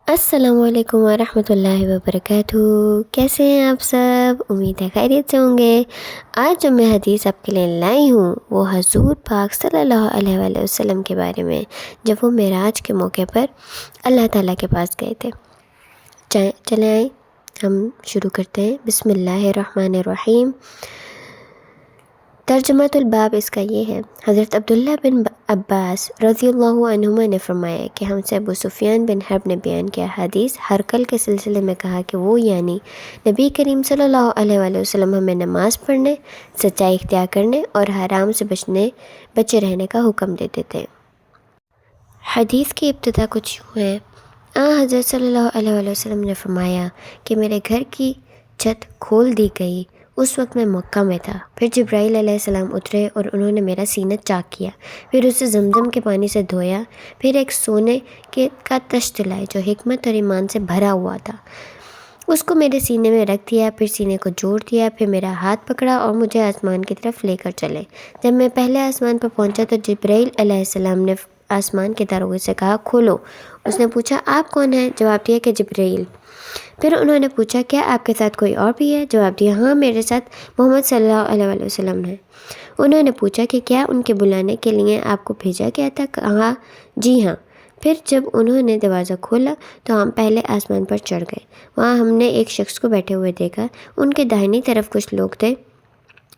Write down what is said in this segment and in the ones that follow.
السلام علیکم ورحمۃ اللہ وبرکاتہ۔ کیسے ہیں آپ سب؟ امید ہے خیریت سے ہوں گے۔ آج جو میں حدیث آپ کے لیے لائی ہوں وہ حضور پاک صلی اللہ علیہ وآلہ وسلم کے بارے میں، جب وہ معراج کے موقع پر اللہ تعالیٰ کے پاس گئے تھے۔ چلیں آئیں ہم شروع کرتے ہیں۔ بسم اللہ الرحمن الرحیم۔ ترجمۃ الباب اس کا یہ ہے، حضرت عبداللہ بن عباس رضی اللہ عنہما نے فرمایا کہ ہم سے ابو سفیان بن حرب نے بیان کیا حدیث ہرقل کے سلسلے میں کہا کہ وہ یعنی نبی کریم صلی اللہ علیہ وآلہ وسلم ہمیں نماز پڑھنے، سچائی اختیار کرنے اور حرام سے بچے رہنے کا حکم دیتے تھے۔ حدیث کی ابتدا کچھ یوں ہے، حضرت صلی اللہ علیہ وآلہ وسلم نے فرمایا کہ میرے گھر کی چھت کھول دی گئی۔ اس وقت میں مکہ میں تھا۔ پھر جبرائیل علیہ السلام اترے اور انہوں نے میرا سینہ چاک کیا، پھر اسے زمزم کے پانی سے دھویا، پھر ایک سونے کا تشت لائے جو حکمت اور ایمان سے بھرا ہوا تھا، اس کو میرے سینے میں رکھ دیا، پھر سینے کو جوڑ دیا، پھر میرا ہاتھ پکڑا اور مجھے آسمان کی طرف لے کر چلے۔ جب میں پہلے آسمان پر پہنچا تو جبرائیل علیہ السلام نے آسمان کے دروازے سے کہا کھولو۔ اس نے پوچھا آپ کون ہیں؟ جواب دیا کہ جبرائیل۔ پھر انہوں نے پوچھا کیا آپ کے ساتھ کوئی اور بھی ہے؟ جواب دیا ہاں، میرے ساتھ محمد صلی اللہ علیہ وآلہ وسلم ہے۔ انہوں نے پوچھا کہ کیا ان کے بلانے کے لیے آپ کو بھیجا گیا تھا؟ کہا جی ہاں۔ پھر جب انہوں نے دروازہ کھولا تو ہم پہلے آسمان پر چڑھ گئے۔ وہاں ہم نے ایک شخص کو بیٹھے ہوئے دیکھا، ان کے داہنی طرف کچھ لوگ تھے،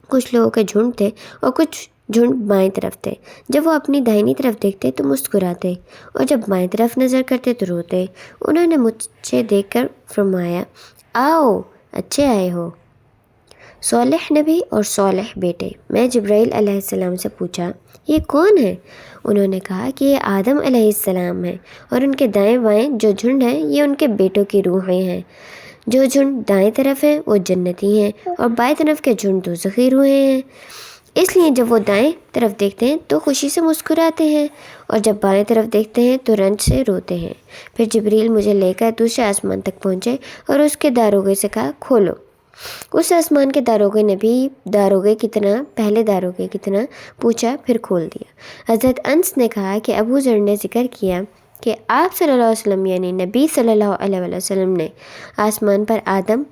کچھ لوگوں کے جھنڈ تھے اور کچھ جھنڈ بائیں طرف تھے۔ جب وہ اپنی داہنی طرف دیکھتے تو مسکراتے اور جب بائیں طرف نظر کرتے تو روتے۔ انہوں نے مجھے دیکھ کر فرمایا آؤ، اچھے آئے ہو، صالح نبی اور صالح بیٹے۔ میں جبرائیل علیہ السلام سے پوچھا یہ کون ہے؟ انہوں نے کہا کہ یہ آدم علیہ السلام ہیں اور ان کے دائیں بائیں جو جھنڈ ہیں یہ ان کے بیٹوں کی روحیں ہیں۔ جو جھنڈ دائیں طرف ہیں وہ جنتی ہیں اور بائیں طرف کے جھنڈ دوزخی روحیں ہیں۔ اس لیے جب وہ دائیں طرف دیکھتے ہیں تو خوشی سے مسکراتے ہیں اور جب بائیں طرف دیکھتے ہیں تو رنج سے روتے ہیں۔ پھر جبریل مجھے لے کر دوسرے آسمان تک پہنچے اور اس کے داروغے سے کہا کھولو۔ اس آسمان کے داروغے نے بھی پہلے داروغے کی طرح پوچھا، پھر کھول دیا۔ حضرت انس نے کہا کہ ابو ذر نے ذکر کیا کہ آپ صلی اللہ علیہ وسلم یعنی نبی صلی اللہ علیہ وآلہ وسلم نے آسمان پر آدم،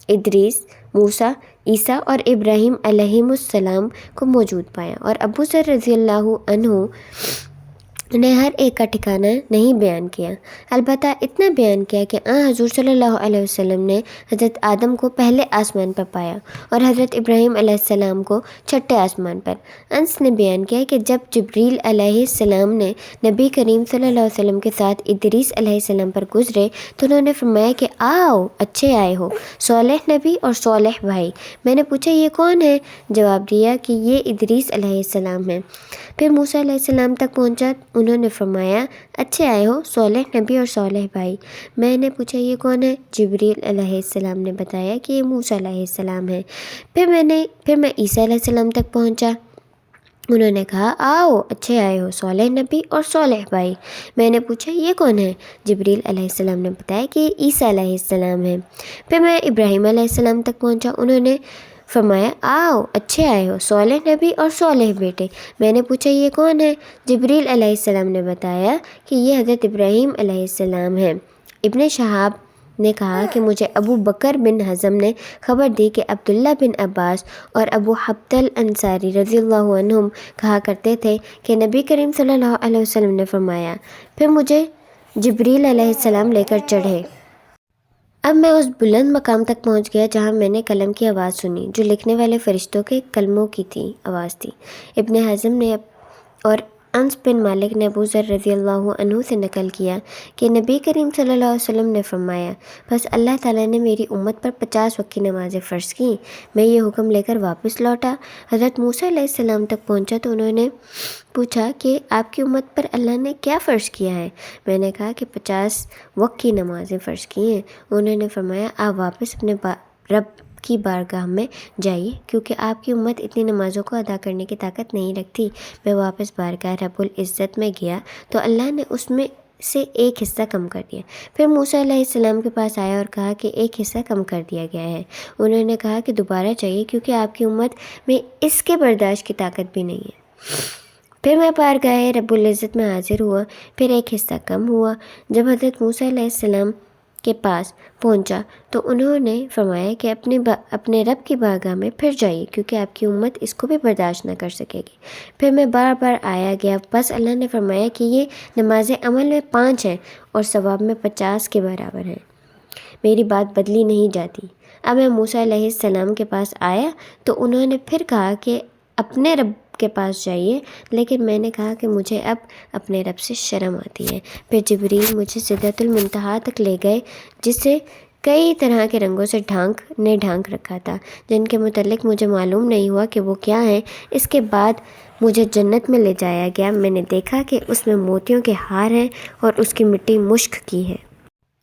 ادریس، موسیٰ، عیسیٰ اور ابراہیم علیہم السلام کو موجود پایا، اور ابو ذر رضی اللہ عنہ نے ہر ایک کا ٹھکانہ نہیں بیان کیا، البتہ اتنا بیان کیا کہ حضور صلی اللہ علیہ وسلم نے حضرت آدم کو پہلے آسمان پر پایا اور حضرت ابراہیم علیہ السلام کو چھٹے آسمان پر۔ انس نے بیان کیا کہ جب جبریل علیہ السلام نے نبی کریم صلی اللہ علیہ وسلم کے ساتھ ادریس علیہ السلام پر گزرے تو انہوں نے فرمایا کہ آؤ، اچھے آئے ہو، صالح نبی اور صالح بھائی۔ میں نے پوچھا یہ کون ہے؟ جواب دیا کہ یہ ادریس علیہ السلام ہے۔ پھر موسیٰ علیہ السلام تک پہنچا، انہوں نے فرمایا اچھے آئے ہو، صالح نبی اور صالح بھائی۔ میں نے پوچھا یہ کون ہے؟ جبریل علیہ السلام نے بتایا کہ یہ موسیٰ علیہ السلام ہے۔ پھر میں عیسیٰ علیہ السلام تک پہنچا، انہوں نے کہا آؤ، اچھے آئے ہو، صالح نبی اور صالح بھائی۔ میں نے پوچھا یہ کون ہے؟ جبریل علیہ السلام نے بتایا کہ یہ عیسیٰ علیہ السلام ہے۔ پھر میں ابراہیم علیہ السلام تک پہنچا، انہوں نے فرمایا آؤ، اچھے آئے ہو، صالح نبی اور صالح بیٹے۔ میں نے پوچھا یہ کون ہے؟ جبریل علیہ السلام نے بتایا کہ یہ حضرت ابراہیم علیہ السلام ہے۔ ابن شہاب نے کہا کہ مجھے ابو بکر بن حزم نے خبر دی کہ عبداللہ بن عباس اور ابو حبد الانصاری رضی اللہ عنہم کہا کرتے تھے کہ نبی کریم صلی اللہ علیہ وسلم نے فرمایا، پھر مجھے جبریل علیہ السلام لے کر چڑھے۔ اب میں اس بلند مقام تک پہنچ گیا جہاں میں نے قلم کی آواز سنی جو لکھنے والے فرشتوں کے کلموں کی آواز تھی۔ ابن حزم نے اور انس بن مالک نے ابو ذر رضی اللہ عنہ سے نقل کیا کہ نبی کریم صلی اللہ علیہ وسلم نے فرمایا بس اللہ تعالیٰ نے میری امت پر 50 وقت کی نمازیں فرض کی۔ میں یہ حکم لے کر واپس لوٹا، حضرت موسیٰ علیہ السلام تک پہنچا تو انہوں نے پوچھا کہ آپ کی امت پر اللہ نے کیا فرض کیا ہے؟ میں نے کہا کہ 50 وقت کی نمازیں فرض کی ہیں۔ انہوں نے فرمایا آپ واپس اپنے رب کی بارگاہ میں جائیے کیونکہ آپ کی امت اتنی نمازوں کو ادا کرنے کی طاقت نہیں رکھتی۔ میں واپس بارگاہ رب العزت میں گیا تو اللہ نے اس میں سے ایک حصہ کم کر دیا۔ پھر موسیٰ علیہ السلام کے پاس آیا اور کہا کہ ایک حصہ کم کر دیا گیا ہے۔ انہوں نے کہا کہ دوبارہ چاہیے کیونکہ آپ کی امت میں اس کے برداشت کی طاقت بھی نہیں ہے۔ پھر میں بارگاہ رب العزت میں حاضر ہوا، پھر ایک حصہ کم ہوا۔ جب حضرت موسیٰ علیہ السلام کے پاس پہنچا تو انہوں نے فرمایا کہ اپنے رب کی بارگاہ میں پھر جائیے، کیونکہ آپ کی امت اس کو بھی برداشت نہ کر سکے گی۔ پھر میں بار بار آیا گیا، بس اللہ نے فرمایا کہ یہ نماز عمل میں 5 ہیں اور ثواب میں 50 کے برابر ہیں، میری بات بدلی نہیں جاتی۔ اب میں موسیٰ علیہ السلام کے پاس آیا تو انہوں نے پھر کہا کہ اپنے رب کے پاس جائیے، لیکن میں نے کہا کہ مجھے اب اپنے رب سے شرم آتی ہے۔ پھر جبریل مجھے سدرۃ المنتہا تک لے گئے، جسے کئی طرح کے رنگوں سے ڈھانک رکھا تھا، جن کے متعلق مجھے معلوم نہیں ہوا کہ وہ کیا ہیں۔ اس کے بعد مجھے جنت میں لے جایا گیا، میں نے دیکھا کہ اس میں موتیوں کے ہار ہیں اور اس کی مٹی مشک کی ہے۔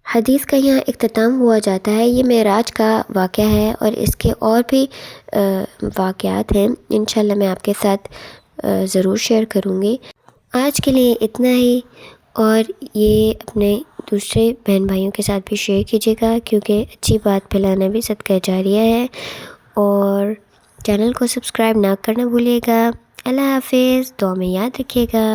حدیث کا یہاں اختتام ہوا جاتا ہے۔ یہ معراج کا واقعہ ہے اور اس کے اور بھی واقعات ہیں، انشاءاللہ میں آپ کے ساتھ ضرور شیئر کروں گی۔ آج کے لیے اتنا ہی، اور یہ اپنے دوسرے بہن بھائیوں کے ساتھ بھی شیئر کیجیے گا، کیونکہ اچھی بات پھیلانا بھی صدقہ جاریہ ہے، اور چینل کو سبسکرائب نہ کرنا بھولیے گا۔ اللہ حافظ، دعا میں یاد رکھیے گا۔